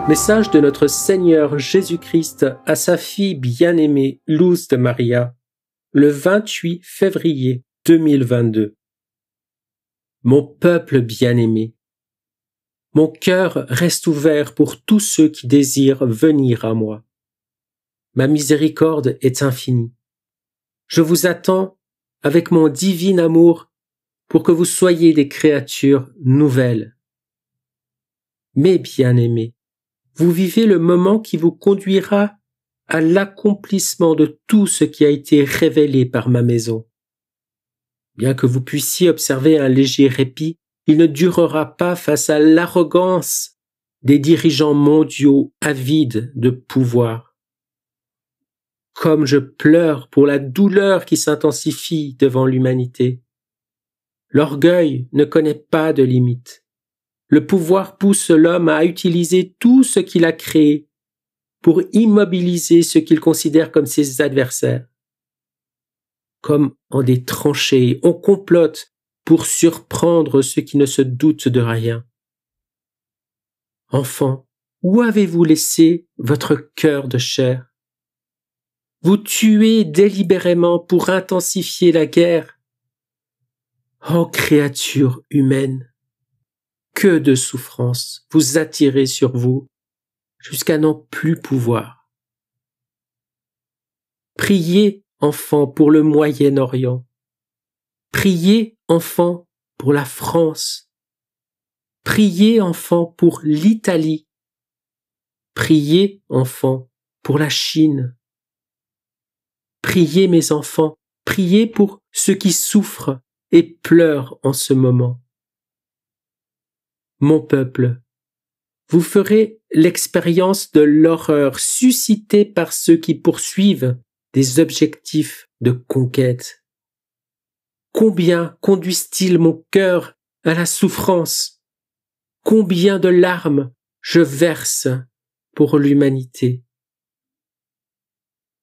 Message de notre Seigneur Jésus-Christ à sa fille bien-aimée Luz de Maria, le 28 février 2022. Mon peuple bien-aimé, mon cœur reste ouvert pour tous ceux qui désirent venir à moi. Ma miséricorde est infinie. Je vous attends avec mon divin amour pour que vous soyez des créatures nouvelles. Mes bien-aimés, vous vivez le moment qui vous conduira à l'accomplissement de tout ce qui a été révélé par ma maison. Bien que vous puissiez observer un léger répit, il ne durera pas face à l'arrogance des dirigeants mondiaux avides de pouvoir. Comme je pleure pour la douleur qui s'intensifie devant l'humanité. L'orgueil ne connaît pas de limite. Le pouvoir pousse l'homme à utiliser tout ce qu'il a créé pour immobiliser ce qu'il considère comme ses adversaires. Comme en des tranchées, on complote pour surprendre ceux qui ne se doutent de rien. Enfants, où avez-vous laissé votre cœur de chair? Vous tuez délibérément pour intensifier la guerre. Ô créature humaine, que de souffrances vous attirez sur vous jusqu'à n'en plus pouvoir. Priez, enfants, pour le Moyen-Orient. Priez, enfants, pour la France. Priez, enfants, pour l'Italie. Priez, enfants, pour la Chine. Priez, mes enfants, priez pour ceux qui souffrent et pleurent en ce moment. Mon peuple, vous ferez l'expérience de l'horreur suscitée par ceux qui poursuivent des objectifs de conquête. Combien conduisent-ils mon cœur à la souffrance? Combien de larmes je verse pour l'humanité?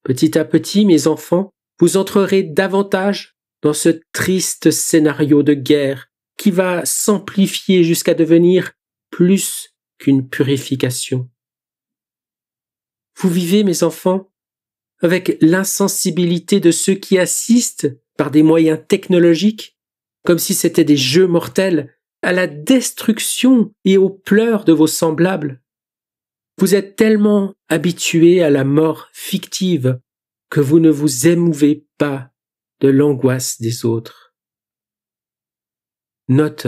Petit à petit, mes enfants, vous entrerez davantage dans ce triste scénario de guerre qui va s'amplifier jusqu'à devenir plus qu'une purification. Vous vivez, mes enfants, avec l'insensibilité de ceux qui assistent par des moyens technologiques, comme si c'était des jeux mortels, à la destruction et aux pleurs de vos semblables. Vous êtes tellement habitués à la mort fictive que vous ne vous émouvez pas de l'angoisse des autres. Note,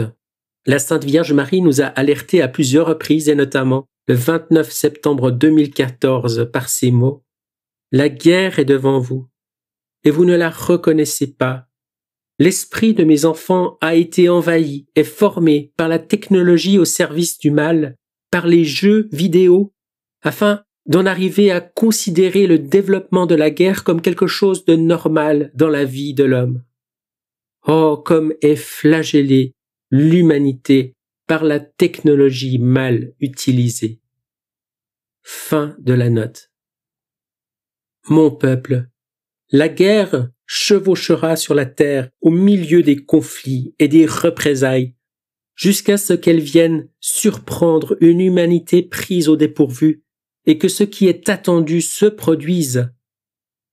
la Sainte Vierge Marie nous a alertés à plusieurs reprises et notamment le 29 septembre 2014 par ces mots. La guerre est devant vous et vous ne la reconnaissez pas. L'esprit de mes enfants a été envahi et formé par la technologie au service du mal, par les jeux vidéo, afin d'en arriver à considérer le développement de la guerre comme quelque chose de normal dans la vie de l'homme. Oh, comme est flagellée l'humanité par la technologie mal utilisée. Fin de la note. Mon peuple, la guerre chevauchera sur la terre au milieu des conflits et des représailles, jusqu'à ce qu'elle vienne surprendre une humanité prise au dépourvu et que ce qui est attendu se produise.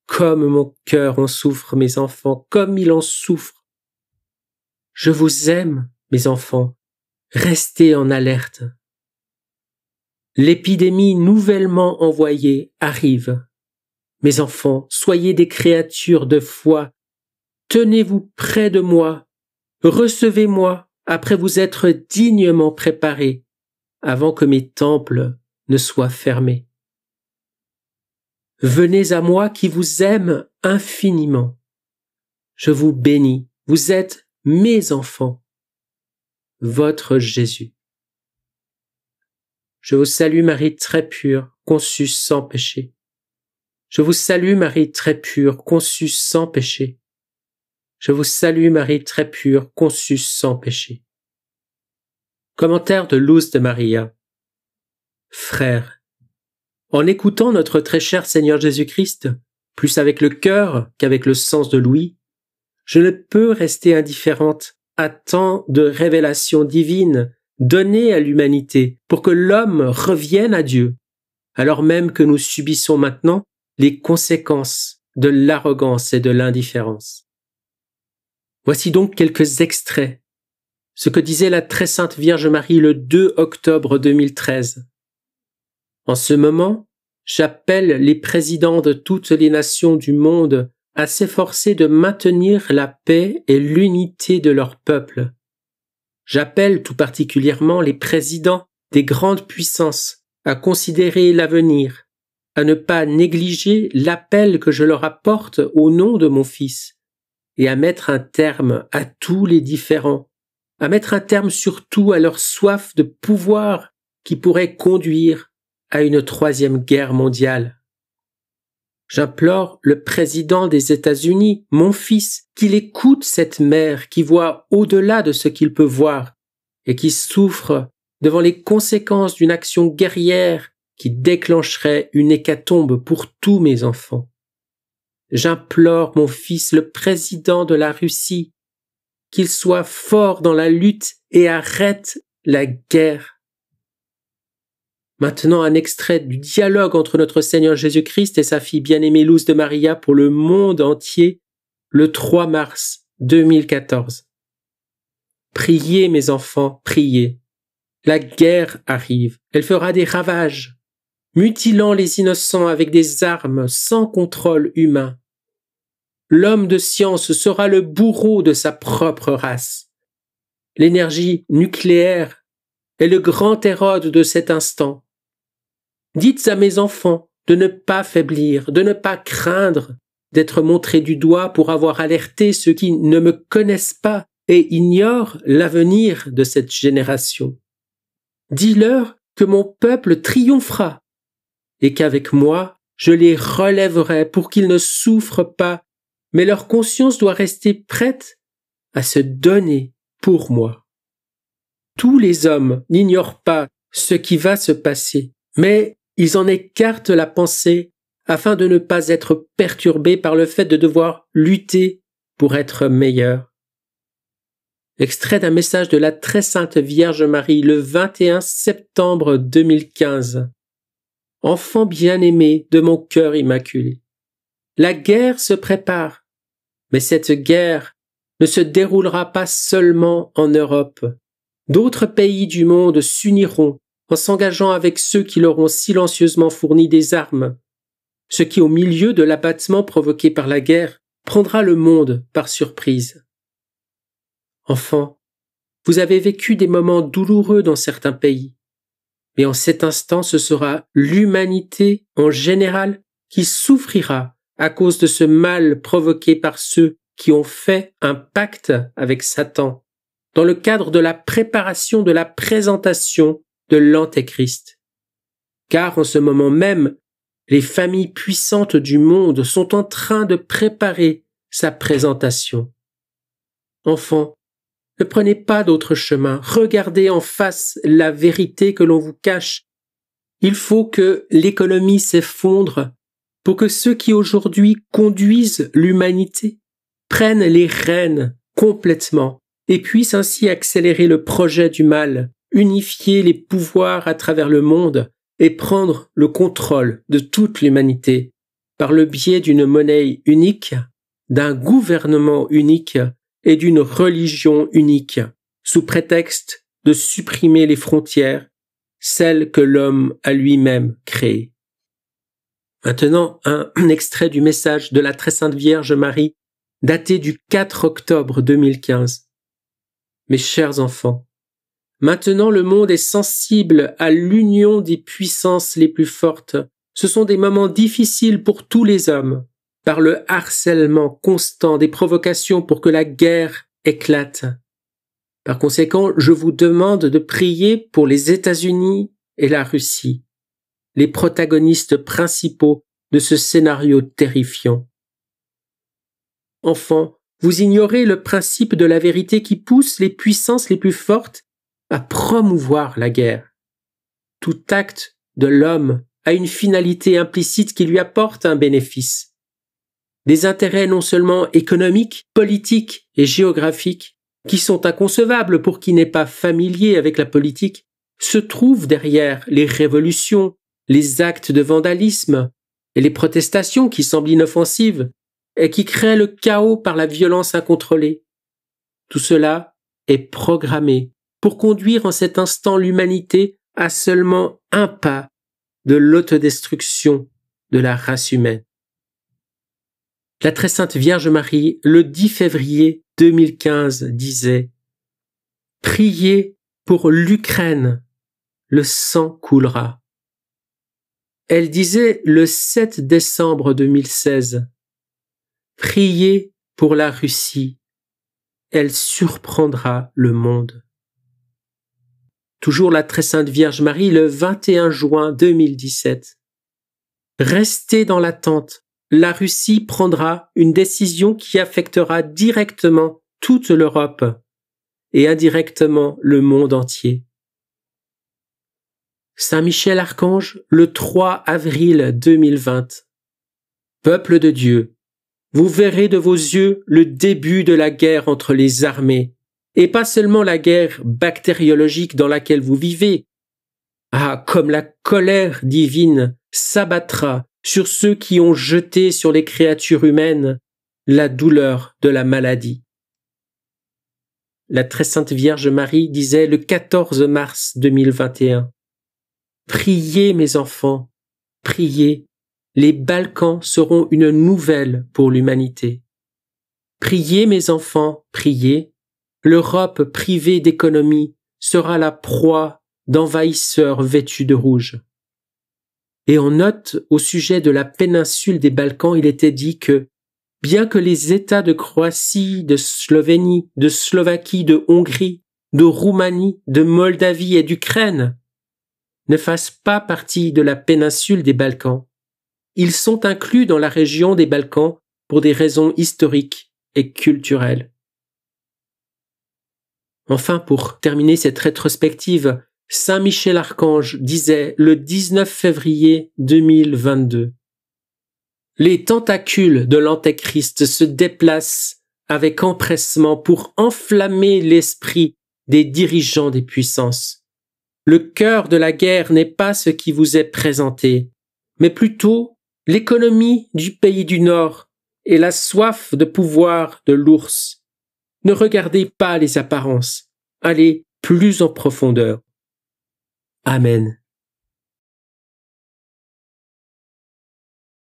Comme mon cœur en souffre, mes enfants, comme il en souffre. Je vous aime, mes enfants, restez en alerte. L'épidémie nouvellement envoyée arrive. Mes enfants, soyez des créatures de foi. Tenez-vous près de moi. Recevez-moi après vous être dignement préparés, avant que mes temples ne soient fermés. Venez à moi qui vous aime infiniment. Je vous bénis, vous êtes mes enfants, votre Jésus. Je vous salue Marie très pure, conçue sans péché. Je vous salue Marie très pure, conçue sans péché. Je vous salue Marie très pure, conçue sans péché. Commentaire de Luz de Maria. Frères, en écoutant notre très cher Seigneur Jésus-Christ, plus avec le cœur qu'avec le sens de l'ouïe, je ne peux rester indifférente à tant de révélations divines donnée à l'humanité pour que l'homme revienne à Dieu, alors même que nous subissons maintenant les conséquences de l'arrogance et de l'indifférence. Voici donc quelques extraits, ce que disait la très sainte Vierge Marie le 2 octobre 2013. En ce moment, j'appelle les présidents de toutes les nations du monde à s'efforcer de maintenir la paix et l'unité de leur peuple. J'appelle tout particulièrement les présidents des grandes puissances à considérer l'avenir, à ne pas négliger l'appel que je leur apporte au nom de mon Fils, et à mettre un terme à tous les différends, à mettre un terme surtout à leur soif de pouvoir qui pourrait conduire à une 3e guerre mondiale. J'implore le président des États-Unis, mon fils, qu'il écoute cette mère qui voit au-delà de ce qu'il peut voir et qui souffre devant les conséquences d'une action guerrière qui déclencherait une hécatombe pour tous mes enfants. J'implore mon fils, le président de la Russie, qu'il soit fort dans la lutte et arrête la guerre. Maintenant, un extrait du dialogue entre notre Seigneur Jésus-Christ et sa fille bien-aimée Luz de Maria pour le monde entier, le 3 mars 2014. Priez, mes enfants, priez. La guerre arrive, elle fera des ravages, mutilant les innocents avec des armes sans contrôle humain. L'homme de science sera le bourreau de sa propre race. L'énergie nucléaire est le grand Hérode de cet instant. Dites à mes enfants de ne pas faiblir, de ne pas craindre d'être montrés du doigt pour avoir alerté ceux qui ne me connaissent pas et ignorent l'avenir de cette génération. Dis-leur que mon peuple triomphera et qu'avec moi, je les relèverai pour qu'ils ne souffrent pas, mais leur conscience doit rester prête à se donner pour moi. Tous les hommes n'ignorent pas ce qui va se passer, mais ils en écartent la pensée afin de ne pas être perturbés par le fait de devoir lutter pour être meilleurs. Extrait d'un message de la très sainte Vierge Marie le 21 septembre 2015. Enfant bien-aimé de mon cœur immaculé. La guerre se prépare, mais cette guerre ne se déroulera pas seulement en Europe. D'autres pays du monde s'uniront en s'engageant avec ceux qui leur ont silencieusement fourni des armes, ce qui, au milieu de l'abattement provoqué par la guerre, prendra le monde par surprise. Enfants, vous avez vécu des moments douloureux dans certains pays, mais en cet instant, ce sera l'humanité en général qui souffrira à cause de ce mal provoqué par ceux qui ont fait un pacte avec Satan dans le cadre de la préparation de la présentation de l'Antéchrist. Car en ce moment même, les familles puissantes du monde sont en train de préparer sa présentation. Enfants, ne prenez pas d'autre chemin, regardez en face la vérité que l'on vous cache. Il faut que l'économie s'effondre pour que ceux qui aujourd'hui conduisent l'humanité prennent les rênes complètement et puissent ainsi accélérer le projet du mal, unifier les pouvoirs à travers le monde et prendre le contrôle de toute l'humanité par le biais d'une monnaie unique, d'un gouvernement unique et d'une religion unique, sous prétexte de supprimer les frontières, celles que l'homme a lui-même créées. Maintenant, un extrait du message de la très sainte Vierge Marie, daté du 4 octobre 2015. Mes chers enfants, maintenant le monde est sensible à l'union des puissances les plus fortes. Ce sont des moments difficiles pour tous les hommes, par le harcèlement constant des provocations pour que la guerre éclate. Par conséquent, je vous demande de prier pour les États-Unis et la Russie, les protagonistes principaux de ce scénario terrifiant. Enfants, vous ignorez le principe de la vérité qui pousse les puissances les plus fortes à promouvoir la guerre. Tout acte de l'homme a une finalité implicite qui lui apporte un bénéfice. Des intérêts non seulement économiques, politiques et géographiques, qui sont inconcevables pour qui n'est pas familier avec la politique, se trouvent derrière les révolutions, les actes de vandalisme et les protestations qui semblent inoffensives et qui créent le chaos par la violence incontrôlée. Tout cela est programmé pour conduire en cet instant l'humanité à seulement un pas de l'autodestruction de la race humaine. La très sainte Vierge Marie, le 10 février 2015, disait « Priez pour l'Ukraine, le sang coulera ». Elle disait le 7 décembre 2016 « Priez pour la Russie, elle surprendra le monde ». Toujours la très sainte Vierge Marie, le 21 juin 2017 « Restez dans l'attente. La Russie prendra une décision qui affectera directement toute l'Europe et indirectement le monde entier. Saint Michel Archange, le 3 avril 2020. Peuple de Dieu, vous verrez de vos yeux le début de la guerre entre les armées, et pas seulement la guerre bactériologique dans laquelle vous vivez. Ah, comme la colère divine s'abattra sur ceux qui ont jeté sur les créatures humaines la douleur de la maladie. La très sainte Vierge Marie disait le 14 mars 2021 « Priez mes enfants, priez, les Balkans seront une nouvelle pour l'humanité. Priez mes enfants, priez, l'Europe privée d'économie sera la proie d'envahisseurs vêtus de rouge. » Et en note au sujet de la péninsule des Balkans, il était dit que, bien que les États de Croatie, de Slovénie, de Slovaquie, de Hongrie, de Roumanie, de Moldavie et d'Ukraine ne fassent pas partie de la péninsule des Balkans, ils sont inclus dans la région des Balkans pour des raisons historiques et culturelles. Enfin, pour terminer cette rétrospective, Saint Michel Archange disait le 19 février 2022 « Les tentacules de l'Antéchrist se déplacent avec empressement pour enflammer l'esprit des dirigeants des puissances. Le cœur de la guerre n'est pas ce qui vous est présenté, mais plutôt l'économie du pays du Nord et la soif de pouvoir de l'ours. Ne regardez pas les apparences, allez plus en profondeur. » Amen.